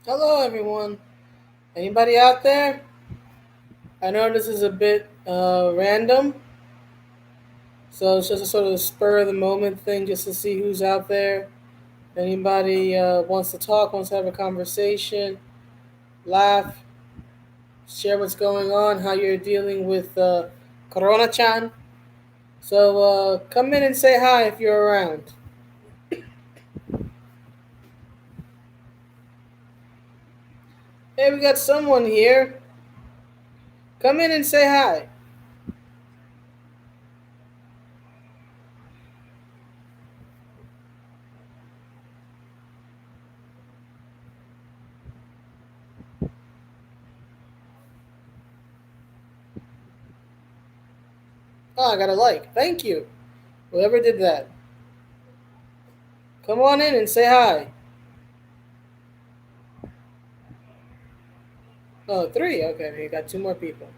Hello, everyone. Anybody out there? I know this is a bit random, so it's just a sort of spur of the moment thing just to see who's out there. Anybody wants to talk, wants to have a conversation, laugh, share what's going on, how you're dealing with Corona chan. So come in and say hi if you're around. Hey, we got someone here. Come in and say hi. Oh, I got a like. Thank you. Whoever did that. Come on in and say hi. Oh, three. Okay, you got two more people.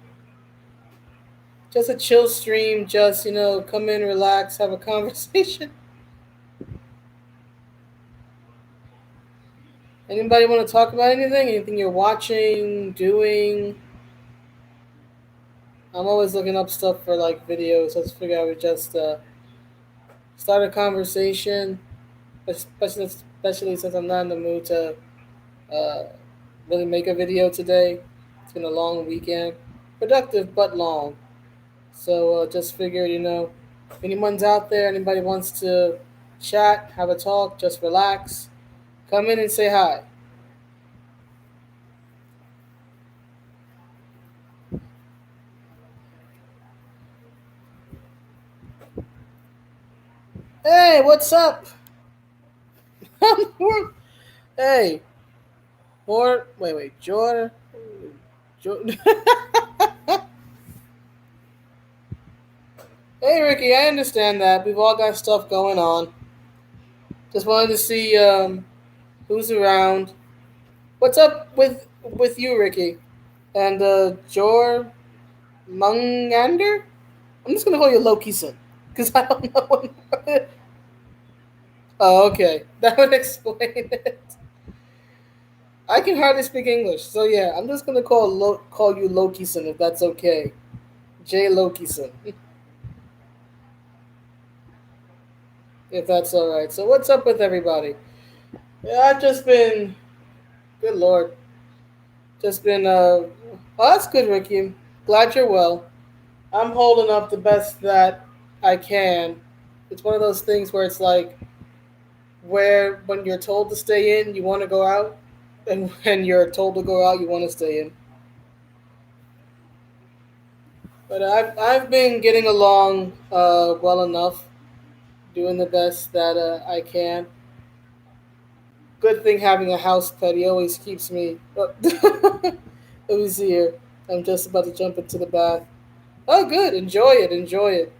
Just a chill stream. Just come in, relax, have a conversation. Anybody want to talk about anything? Anything you're watching, doing? I'm always looking up stuff for like videos. Let's figure out we just start a conversation, especially since I'm not in the mood to uh, really make a video today. It's been a long weekend, productive but long. So just figured, if anyone's out there, anybody wants to chat, have a talk, just relax, come in and say hi. Hey, what's up? Hey, wait, Jordan. Jordan. Hey, Ricky, I understand that. We've all got stuff going on. Just wanted to see who's around. What's up with you, Ricky? And Jor Mungander? I'm just gonna call you Lokison because I don't know what. Oh, okay. That would explain it. I can hardly speak English, so yeah, I'm just gonna call you Lokison if that's okay. J Lokison, if that's all right. So what's up with everybody? Yeah, I've just been, good lord, just been. Oh, that's good, Ricky. Glad you're well. I'm holding up the best that I can. It's one of those things where it's like, where when you're told to stay in, you want to go out, and when you're told to go out, you want to stay in. But I've been getting along well enough, doing the best that I can. Good thing having a house pet. He always keeps me. Let me see here. I'm just about to jump into the bath. Oh, good. Enjoy it. Enjoy it.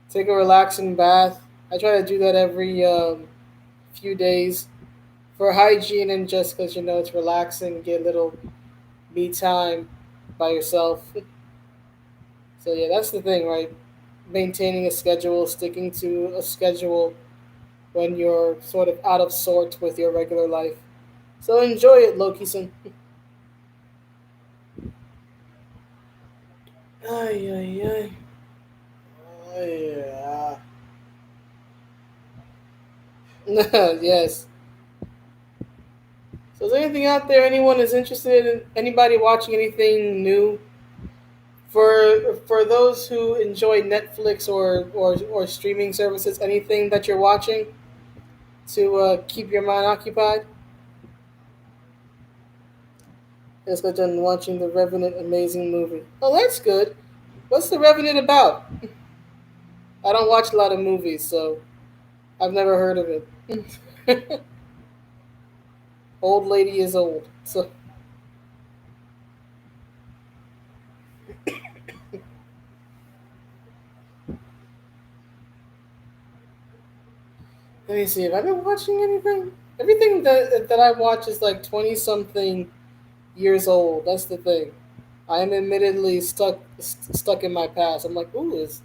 Take a relaxing bath. I try to do that every few days for hygiene and just because it's relaxing. Get a little me time by yourself. So yeah, that's the thing, right? Maintaining a schedule, sticking to a schedule when you're sort of out of sort with your regular life. So enjoy it, Lokison. Ay, ay, ay. Ay, yes. So is there anything out there anyone is interested in? Anybody watching anything new? For those who enjoy Netflix or streaming services, anything that you're watching to keep your mind occupied? Let's go done watching the Revenant amazing movie. Oh, that's good. What's the Revenant about? I don't watch a lot of movies, so I've never heard of it. Old lady is old. So let me see. Have I been watching anything? Everything that I watch is like 20 something years old. That's the thing. I am admittedly stuck in my past. I'm like, ooh, is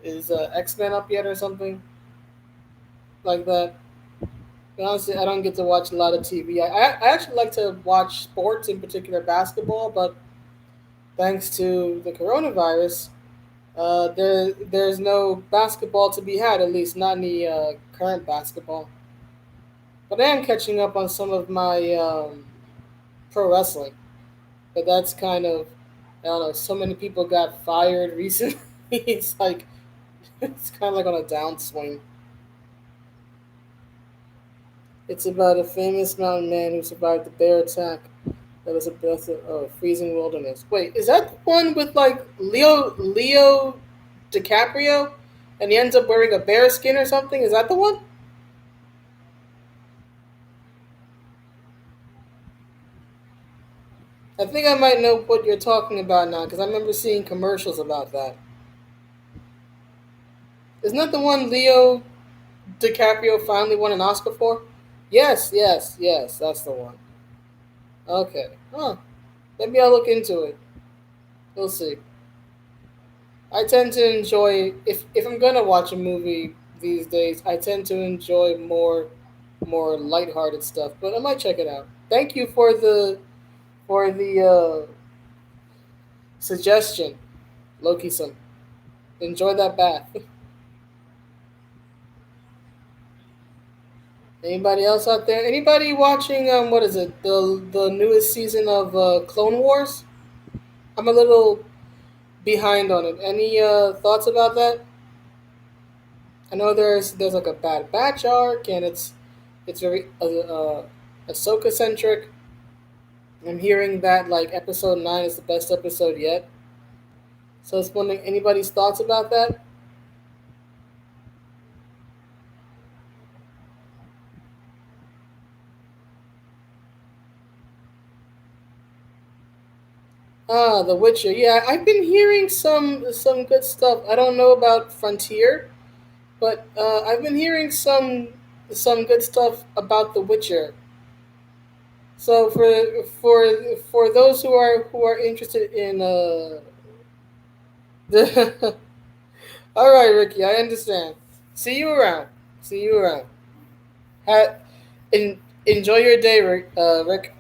X Men up yet or something like that? But honestly, I don't get to watch a lot of TV. I actually like to watch sports, in particular basketball, but thanks to the coronavirus, there's no basketball to be had, at least not any current basketball. But I am catching up on some of my pro wrestling. But that's kind of, I don't know, so many people got fired recently. it's like, it's kind of like on a downswing. It's about a famous mountain man who survived the bear attack that was a breath of freezing wilderness. Wait, is that the one with like Leo DiCaprio, and he ends up wearing a bear skin or something? Is that the one? I think I might know what you're talking about now because I remember seeing commercials about that. Isn't that the one Leo DiCaprio finally won an Oscar for? Yes, yes, yes, that's the one. Okay. Huh. Maybe I'll look into it. We'll see. I tend to enjoy if I'm gonna watch a movie these days, I tend to enjoy more lighthearted stuff. But I might check it out. Thank you for the suggestion, Lokison. Enjoy that bath. Anybody else out there? Anybody watching? What is it? The newest season of Clone Wars? I'm a little behind on it. Any thoughts about that? I know there's like a Bad Batch arc, and it's very Ahsoka centric. I'm hearing that like episode 9 is the best episode yet. So I was wondering anybody's thoughts about that. Ah, The Witcher. Yeah, I've been hearing some good stuff. I don't know about Frontier, but I've been hearing some good stuff about The Witcher. So for those who are interested in the all right, Ricky, I understand. See you around. See you around. Ha- enjoy your day, Rick.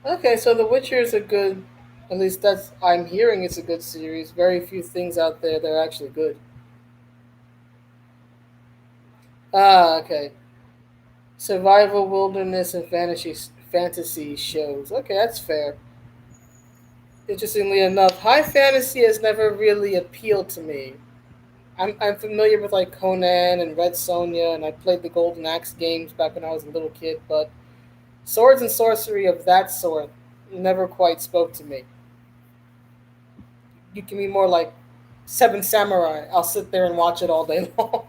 Okay, so The Witcher is a good. At least that's I'm hearing it's a good series. Very few things out there that are actually good. Ah, okay. Survival, wilderness, and fantasy shows. Okay, that's fair. Interestingly enough, high fantasy has never really appealed to me. I'm familiar with like Conan and Red Sonja, and I played the Golden Axe games back when I was a little kid, but swords and sorcery of that sort never quite spoke to me. You can be more like Seven Samurai. I'll sit there and watch it all day long.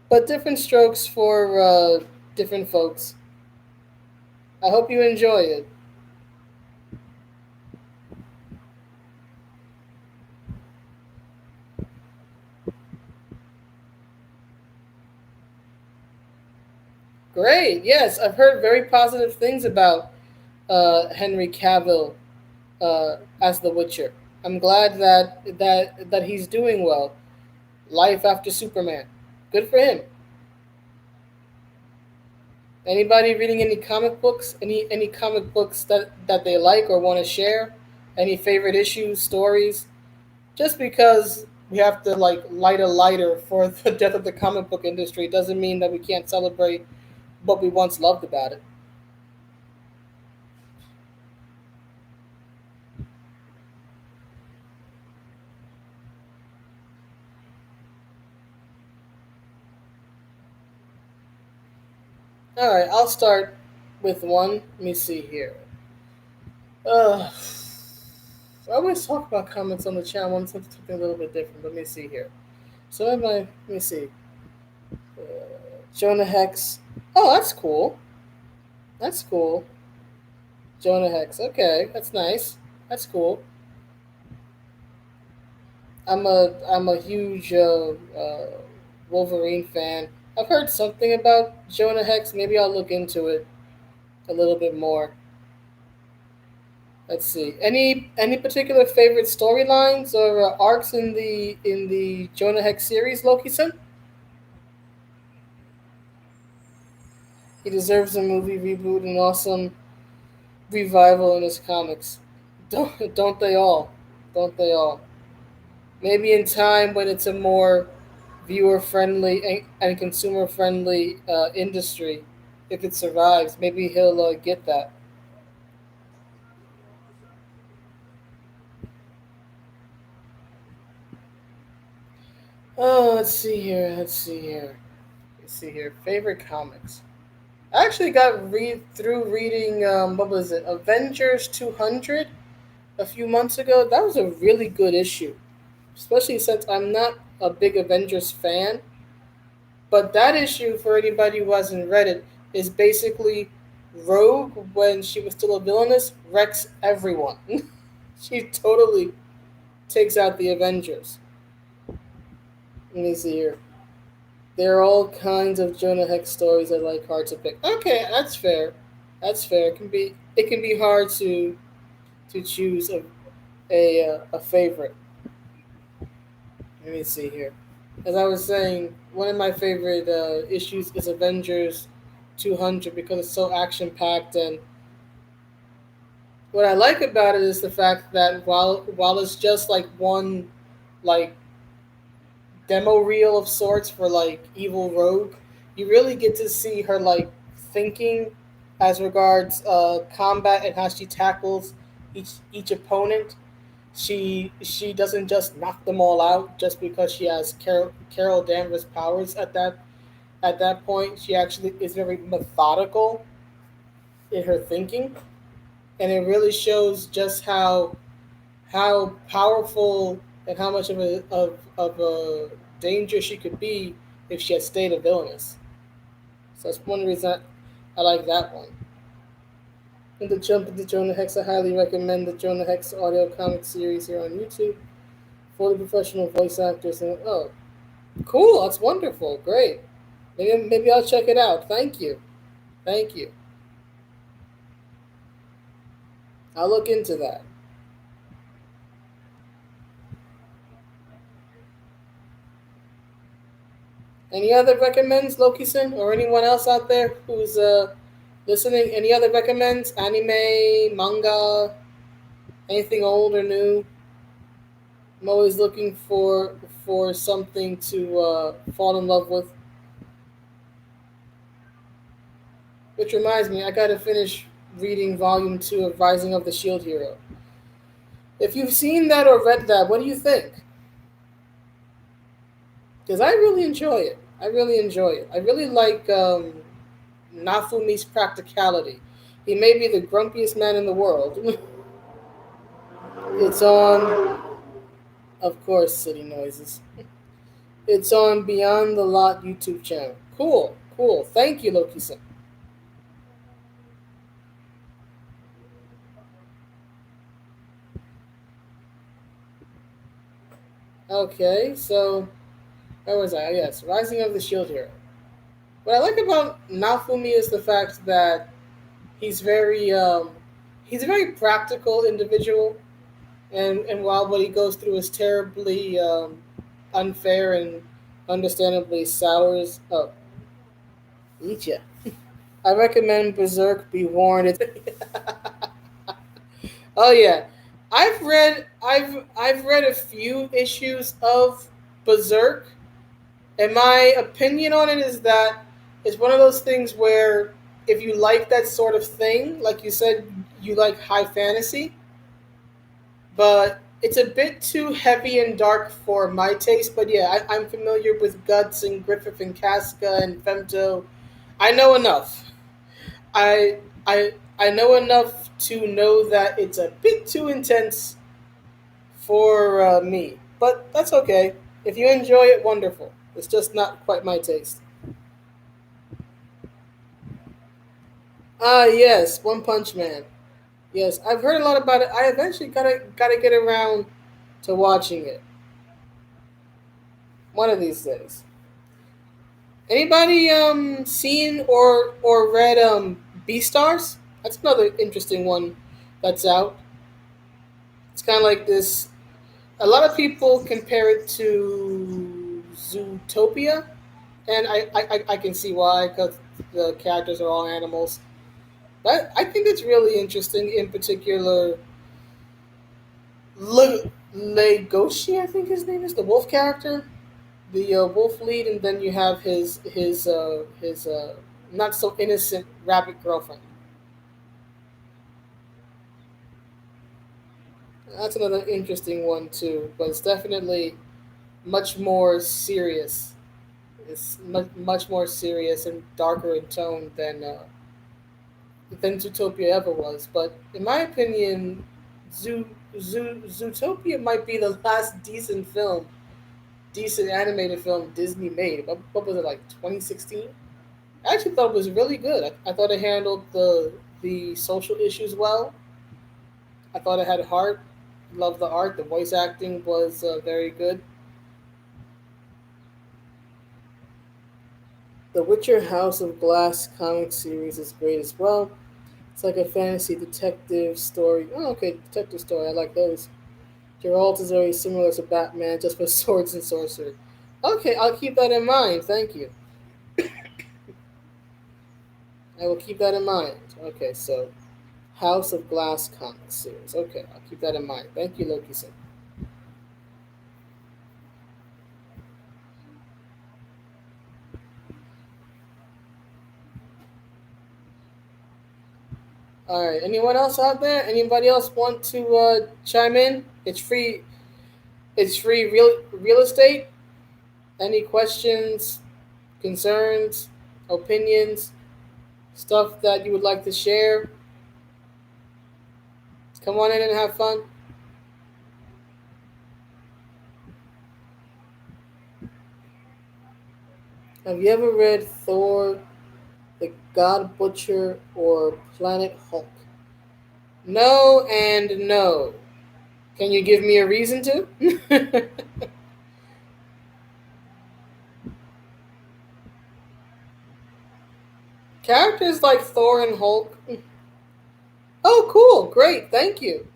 But different strokes for different folks. I hope you enjoy it. Great. Yes, I've heard very positive things about Henry Cavill as The Witcher. I'm glad that he's doing well. Life after Superman. Good for him. Anybody reading any comic books? Any comic books that they like or want to share? Any favorite issues, stories? Just because we have to like light a lighter for the death of the comic book industry doesn't mean that we can't celebrate what we once loved about it. All right, I'll start with one. Let me see here. Uh, I always talk about comics on the channel. I want something a little bit different. Let me see here. So let me see. Uh, Jonah Hex. Oh, that's cool. That's cool. Jonah Hex. Okay, that's nice. That's cool. I'm a huge Wolverine fan. I've heard something about Jonah Hex. Maybe I'll look into it a little bit more. Let's see. Any particular favorite storylines or arcs in the Jonah Hex series, Lokison? He deserves a movie reboot and awesome revival in his comics. Don't they all? Don't they all? Maybe in time when it's a more viewer friendly and consumer friendly industry, if it survives, maybe he'll get that. Oh, let's see here. Let's see here. Let's see here. Favorite comics. I actually got read through reading what was it, Avengers 200 a few months ago. That was a really good issue, especially since I'm not a big Avengers fan. But that issue, for anybody who hasn't read it, is basically Rogue, when she was still a villainess, wrecks everyone. She totally takes out the Avengers. Let me see here. There are all kinds of Jonah Hex stories I like hard to pick. Okay, that's fair. That's fair. It can be hard to choose a favorite. Let me see here. As I was saying, one of my favorite issues is Avengers 200 because it's so action packed, and what I like about it is the fact that while it's just like one like demo reel of sorts for like evil Rogue, you really get to see her like thinking as regards combat and how she tackles each opponent. She doesn't just knock them all out just because she has Carol Danvers powers at that point. She actually is very methodical in her thinking, and it really shows just how powerful and how much of a danger she could be if she had stayed a villainess. So that's one reason I like that one. And to jump into Jonah Hex, I highly recommend the Jonah Hex audio comic series here on YouTube. Fully professional voice actors and oh, cool! That's wonderful. Great. Maybe I'll check it out. Thank you. Thank you. I'll look into that. Any other recommends, Lokison, or anyone else out there who's listening? Any other recommends? Anime, manga, anything old or new? I'm always looking for something to fall in love with. Which reminds me, I gotta finish reading Volume 2 of Rising of the Shield Hero. If you've seen that or read that, what do you think? Because I really enjoy it. I really enjoy it. I really like Nafumi's practicality. He may be the grumpiest man in the world. It's on, of course, City Noises. It's on Beyond the Lot YouTube channel. Cool, cool. Thank you, Loki-san. Okay, so where was I? Yes, Rising of the Shield Hero. What I like about Nafumi is the fact that he's very he's a very practical individual, and while what he goes through is terribly unfair and understandably sours. Oh, eat ya. I recommend Berserk Be Warned. Oh yeah, I've read a few issues of Berserk, and my opinion on it is that it's one of those things where if you like that sort of thing, like you said, you like high fantasy, but it's a bit too heavy and dark for my taste. But yeah, I'm familiar with Guts and Griffith and Casca and Femto. I know enough. I know enough to know that it's a bit too intense for me, but that's okay. If you enjoy it, wonderful. It's just not quite my taste. Ah, yes, One Punch Man. Yes, I've heard a lot about it. I eventually gotta get around to watching it one of these days. Anybody seen or read Beastars? That's another interesting one that's out. It's kind of like this. A lot of people compare it to Zootopia, and I can see why, because the characters are all animals. But I think it's really interesting. In particular, Legoshi, I think his name is the wolf character, the wolf lead, and then you have his not so innocent rabbit girlfriend. That's another interesting one too, but it's definitely much more serious. It's much more serious and darker in tone than Zootopia ever was. But in my opinion, Zootopia might be the last decent animated film Disney made. What was it, like 2016? I actually thought it was really good. I thought it handled the social issues well. I thought it had heart. Loved the art. The voice acting was very good. The Witcher House of Glass comic series is great as well. It's like a fantasy detective story. Oh, okay, detective story. I like those. Geralt is very similar to Batman, just with swords and sorcery. Okay, I'll keep that in mind. Thank you. I will keep that in mind. Okay, so House of Glass comic series. Okay, I'll keep that in mind. Thank you, Lokison. All right. Anyone else out there? Anybody else want to chime in? It's free. It's free real estate. Any questions, concerns, opinions, stuff that you would like to share? Come on in and have fun. Have you ever read Thor, the God Butcher, or Planet Hulk? No and no. Can you give me a reason to? Characters like Thor and Hulk. Oh, cool. Great. Thank you.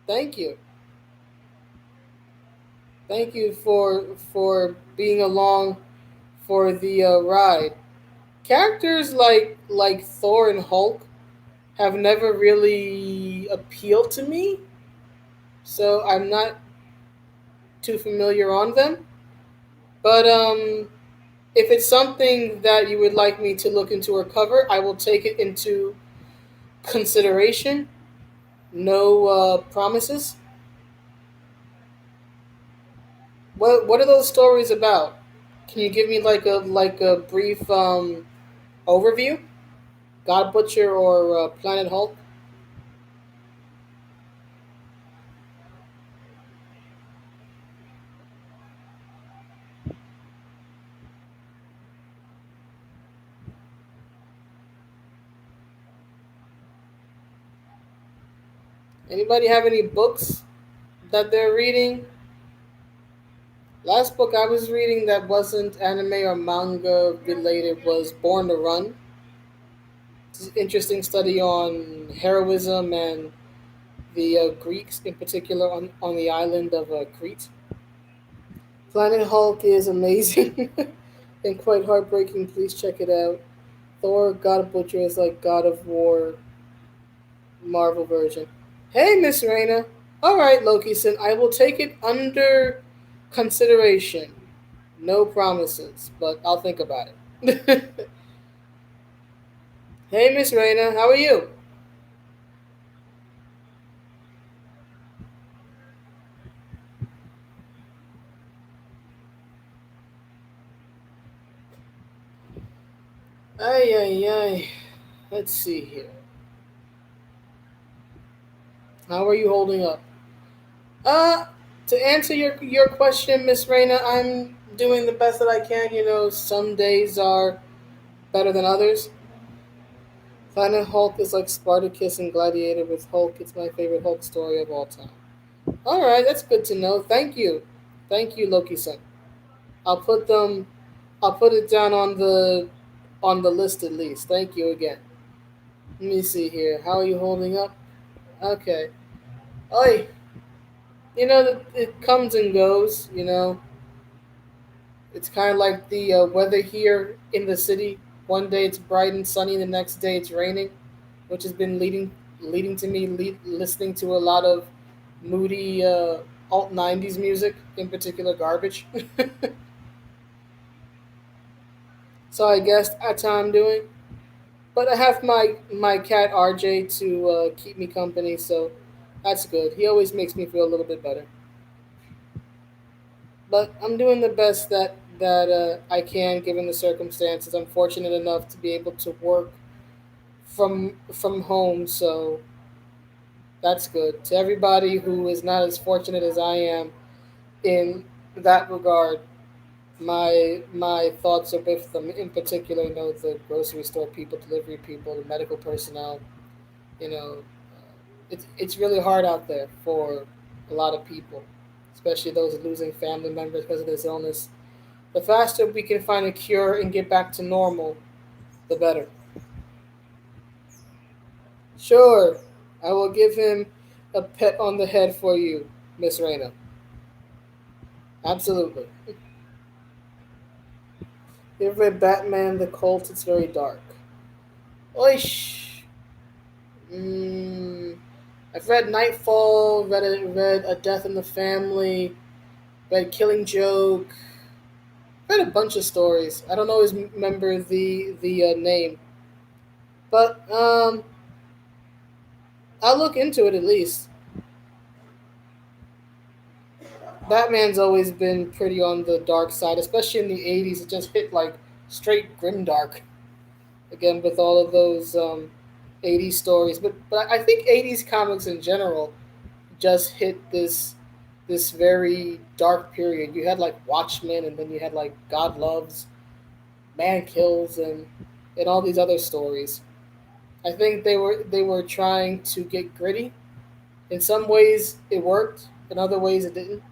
Thank you. Thank you for being along for the ride. Characters like Thor and Hulk have never really appealed to me, so I'm not too familiar on them. But if it's something that you would like me to look into or cover, I will take it into consideration. No promises. What are those stories about? Can you give me like a brief overview? God Butcher or Planet Hulk? Anybody have any books that they're reading? Last book I was reading that wasn't anime or manga related was Born to Run. It's an interesting study on heroism and the Greeks in particular on the island of Crete. Planet Hulk is amazing and quite heartbreaking. Please check it out. Thor, God of Butcher is like God of War Marvel version. Hey, Miss Reina. All right, Lokison, I will take it under consideration. No promises, but I'll think about it. Hey, Miss Reina, how are you? Ay, ay, ay. Let's see here. How are you holding up? Uh, to answer your question, Miss Reina, I'm doing the best that I can. You know, some days are better than others. Planet Hulk is like Spartacus and Gladiator with Hulk. It's my favorite Hulk story of all time. All right, that's good to know. Thank you, Loki-san. I'll put them. I'll put it down on the list at least. Thank you again. Let me see here. How are you holding up? Okay. Oi. it comes and goes. It's kind of like the weather here in the city. One day it's bright and sunny, the next day it's raining, which has been leading to me listening to a lot of moody alt '90s music, in particular garbage. So I guess that's how I'm doing. But I have my cat RJ to keep me company, so that's good. He always makes me feel a little bit better. But I'm doing the best that I can given the circumstances. I'm fortunate enough to be able to work from home, so that's good. To everybody who is not as fortunate as I am in that regard, my thoughts are with them. In particular, the grocery store people, delivery people, the medical personnel. It's really hard out there for a lot of people, especially those losing family members because of this illness. The faster we can find a cure and get back to normal, the better. Sure, I will give him a pet on the head for you, Miss Reyna. Absolutely. You've read Batman the Cult, it's very dark. Oish! Mm, I've read Nightfall, read A Death in the Family, read Killing Joke, read a bunch of stories. I don't always remember the name, but I'll look into it at least. Batman's always been pretty on the dark side, especially in the '80s. It just hit like straight grimdark again with all of those '80s stories. But I think '80s comics in general just hit this very dark period. You had like Watchmen, and then you had like God Loves, Man Kills, and all these other stories. I think they were trying to get gritty. In some ways, it worked. In other ways, it didn't.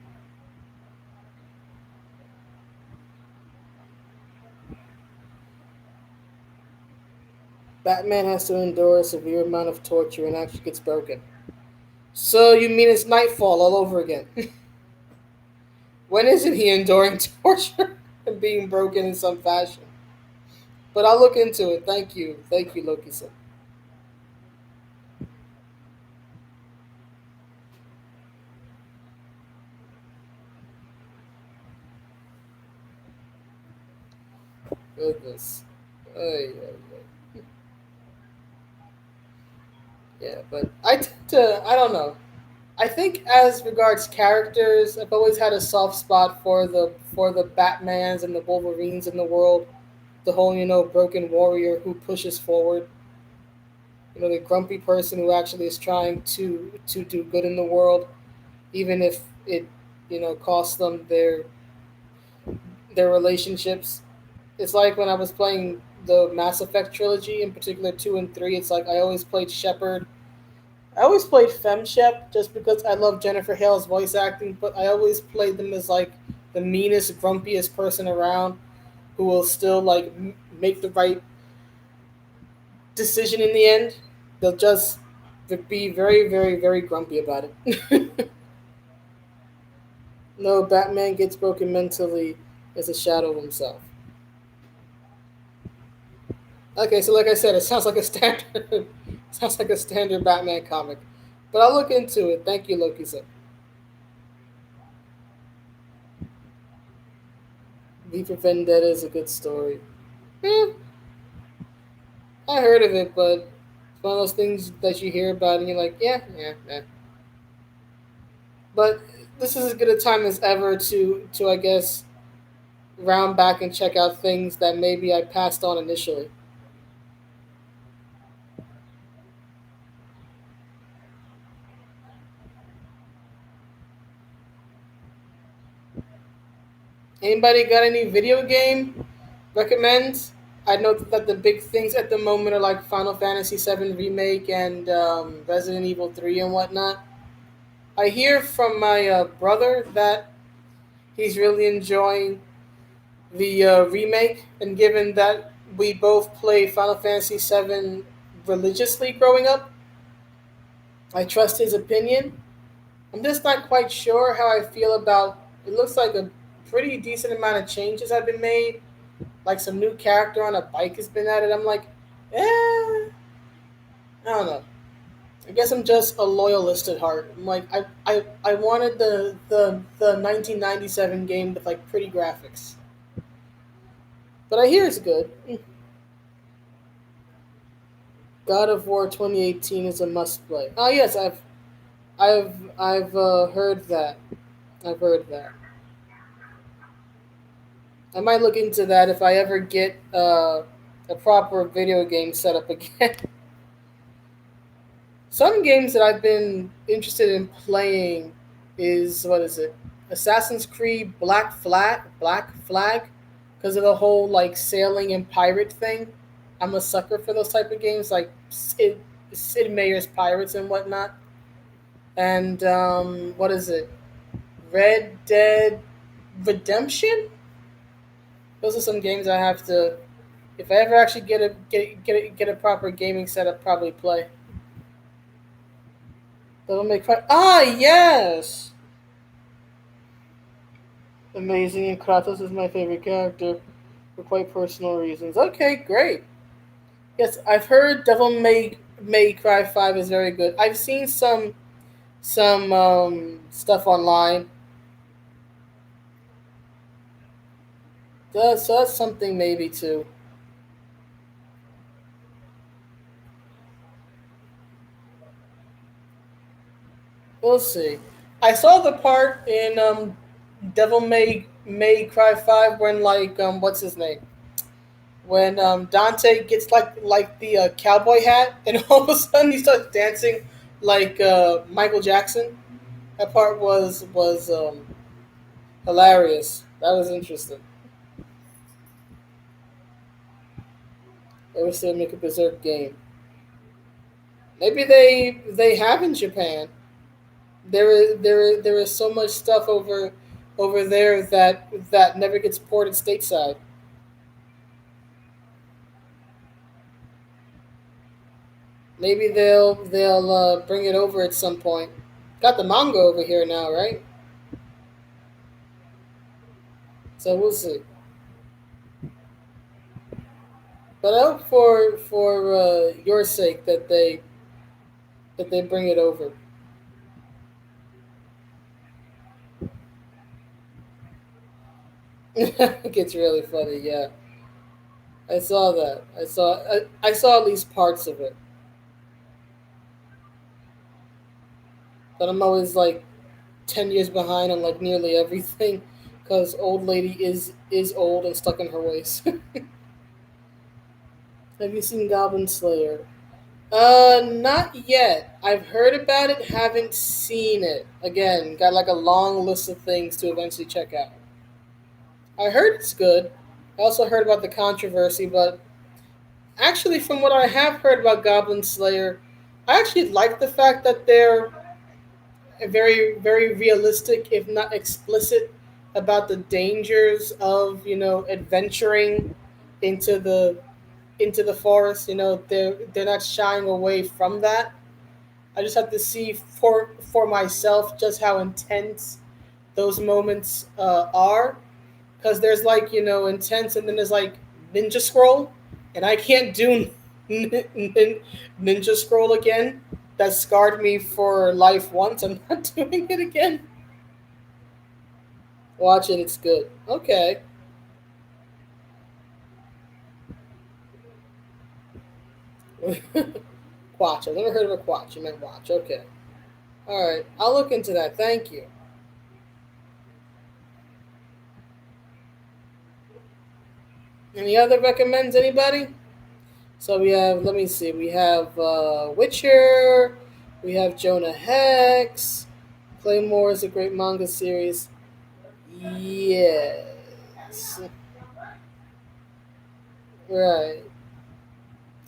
Batman has to endure a severe amount of torture and actually gets broken. So you mean it's Nightfall all over again? When isn't he enduring torture and being broken in some fashion? But I'll look into it. Thank you, Lokison. Goodness. Ay, ay, ay. Yeah, but I tend to. I don't know. I think as regards characters, I've always had a soft spot for the Batmans and the Wolverines in the world. The whole broken warrior who pushes forward. The grumpy person who actually is trying to do good in the world, even if it costs them their relationships. It's like when I was playing the Mass Effect trilogy, in particular 2 and 3. It's like I always played Shepard. I always played FemShep just because I love Jennifer Hale's voice acting, but I always played them as like the meanest, grumpiest person around who will still like make the right decision in the end. They'll just be very, very, very grumpy about it. No, Batman gets broken mentally as a shadow of himself. Okay, so like I said, it sounds like a standard sounds like a standard Batman comic. But I'll look into it. Thank you, Loki. So V for Vendetta is a good story. Eh, I heard of it, but it's one of those things that you hear about and you're like, yeah, yeah, yeah. But this is as good a time as ever to I guess round back and check out things that maybe I passed on initially. Anybody got any video game recommends? I know that the big things at the moment are like Final Fantasy VII Remake and Resident Evil 3 and whatnot. I hear from my brother that he's really enjoying the remake, and given that we both played Final Fantasy VII religiously growing up, I trust his opinion. I'm just not quite sure how I feel about. It looks like a pretty decent amount of changes have been made. Like some new character on a bike has been added. I'm like, I don't know. I guess I'm just a loyalist at heart. I'm like, I wanted the 1997 game with like pretty graphics, but I hear it's good. God of War 2018 is a must play. Oh yes, I've heard that. I've heard that. I might look into that if I ever get a proper video game set up again. Some games that I've been interested in playing is what is it? Assassin's Creed Black Flag, because of the whole like sailing and pirate thing. I'm a sucker for those type of games, like Sid Meier's Pirates and whatnot. And what is it? Red Dead Redemption. Those are some games I have to. If I ever actually get a proper gaming setup, probably play. That'll make fun. Ah, yes. Amazing, and Kratos is my favorite character for quite personal reasons. Okay, great. Yes, I've heard Devil May Cry 5 is very good. I've seen some stuff online. So that's something maybe too. We'll see. I saw the part in Devil May Cry 5 when like what's his name? When Dante gets like the cowboy hat, and all of a sudden he starts dancing like Michael Jackson. That part was hilarious. That was interesting. They were still make a Berserk game. Maybe they have in Japan. There is so much stuff over there that never gets ported stateside. Maybe they'll bring it over at some point. Got the manga over here now, right? So we'll see. But I hope for your sake that they bring it over. It gets really funny. Yeah, I saw that. I saw at least parts of it, but I'm always like 10 years behind on like nearly everything because old lady is old and stuck in her ways. Have you seen Goblin Slayer? Not yet. I've heard about it, haven't seen it. Again, got like a long list of things to eventually check out. I heard it's good. I also heard about the controversy, but actually, from what I have heard about Goblin Slayer, I actually like the fact that they're very realistic, if not explicit, about the dangers of adventuring into the forest. They're not shying away from that. I just have to see for myself just how intense those moments are, because there's like intense, and then there's like ninja scroll, and I can't do ninja scroll again. That scarred me for life once. I'm not doing it again. Watch it; it's good. Okay. Quatch. I've never heard of a quatch. You meant watch. Okay. All right. I'll look into that. Thank you. Any other recommends? Anybody? So we have. Let me see. We have Witcher. We have Jonah Hex. Claymore is a great manga series. Yes. Right.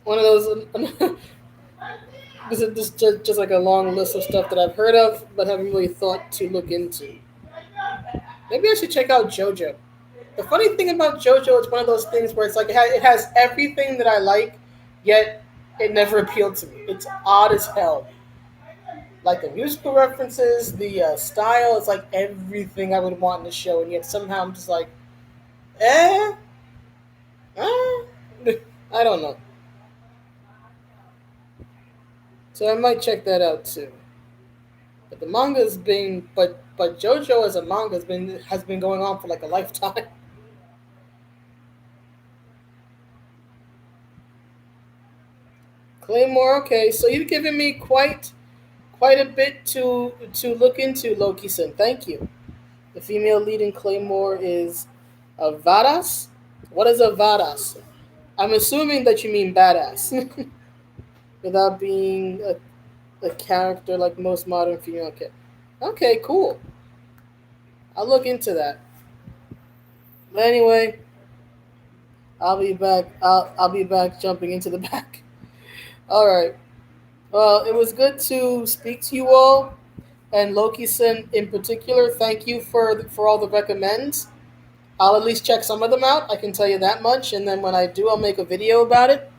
One of those. This is just like a long list of stuff that I've heard of, but haven't really thought to look into. Maybe I should check out JoJo. The funny thing about JoJo, it's one of those things where it's like it has everything that I like, yet it never appealed to me. It's odd as hell. Like the musical references, the style, it's like everything I would want in the show, and yet somehow I'm just like, eh, eh. I don't know. So I might check that out too. But the manga's been, but JoJo as a manga has been going on for like a lifetime. Claymore, okay, so you've given me quite a bit to look into, Lokison. Thank you. The female lead in Claymore is a Vadas. What is a Vadas? I'm assuming that you mean badass, without being a character like most modern female kids. Okay, cool. I'll look into that. But anyway, I'll be back. I'll be back jumping into the back. All right. Well, it was good to speak to you all, and Lokison in particular. Thank you for all the recommends. I'll at least check some of them out. I can tell you that much, and then when I do, I'll make a video about it.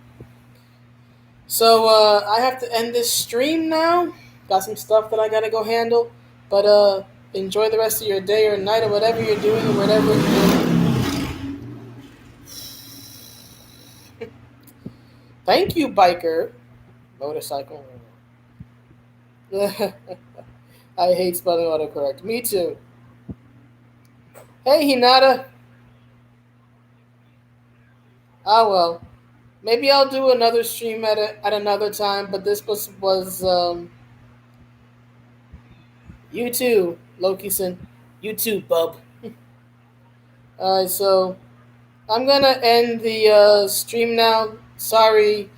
So I have to end this stream now. Got some stuff that I gotta go handle, but enjoy the rest of your day or night or whatever you're doing or whatever. Thank you, biker. Motorcycle. I hate spelling autocorrect. Me too. Hey, Hinata. Ah, well. Maybe I'll do another stream at another time, but this was you too, Lokison. You too, bub. Alright, so I'm gonna end the stream now. Sorry,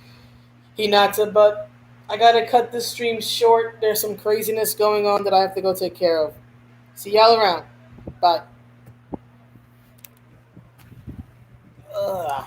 Hinata, but I gotta cut this stream short. There's some craziness going on that I have to go take care of. See y'all around. Bye. Ugh.